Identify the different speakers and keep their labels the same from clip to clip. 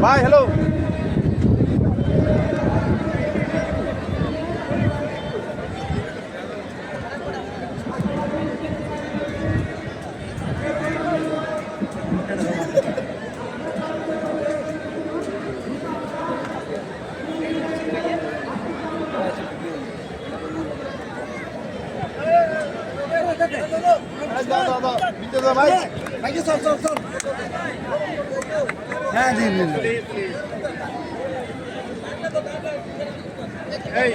Speaker 1: ভাই হ্যালো হ্যাঁ দিন এই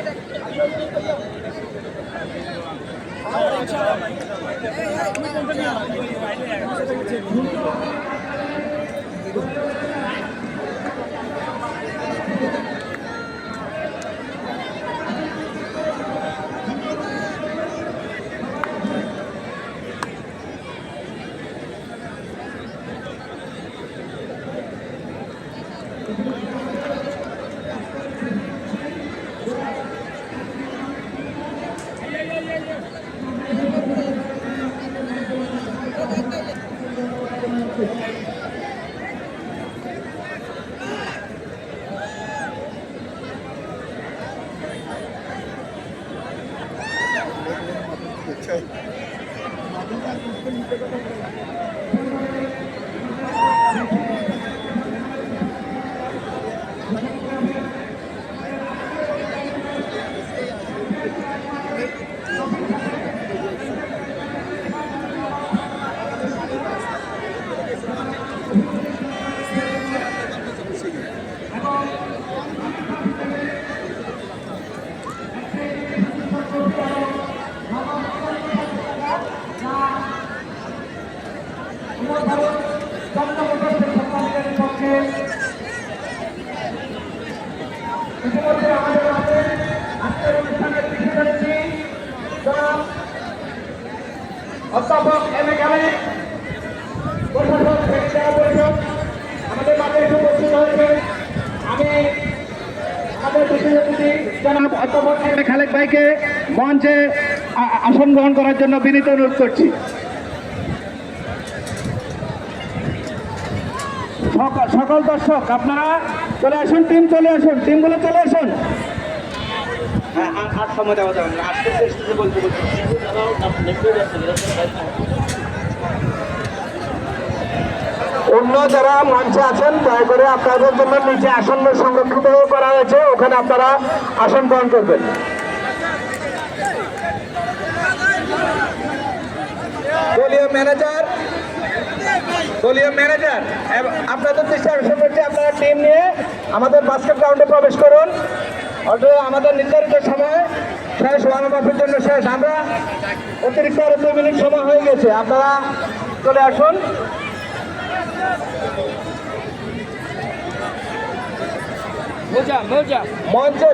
Speaker 1: অধ্যাপক এম এ খালেদ প্রশাসক পরিষদ আমাদের মাঝে এসে উপস্থিত হয়েছে। আমি আমাদের বিশেষ অতিথি জনাব অধ্যাপক এম এ খালেদ ভাইকে মঞ্চে আসন গ্রহণ করার জন্য বিনীত অনুরোধ করছি। সকল দর্শক আপনারা চলে আসুন, টিম চলে আসুন, টিমগুলো চলে আসুন। আর সময় দেওয়া যাবে না, আজকে বলতে অন্য যারা মঞ্চে আছেন দয়া করে আপনাদের জন্য নিচে আসন সংরক্ষিত করা হয়েছে, ওখানে আপনারা আসন গ্রহণ করবেন। দলীয় ম্যানেজার আপনাদের দৃষ্টি আকর্ষণ করছে, আপনারা টিম নিয়ে আমাদের বাস্কেট গ্রাউন্ডে প্রবেশ করুন। অলরেডি আমাদের নির্ধারিত সময় শেষ, ওয়ার্ম-আপের জন্য শেষ। আমরা অতিরিক্ত আরো 2 মিনিট সময় হয়ে গেছে, আপনারা চলে আসুন। মঞ্চে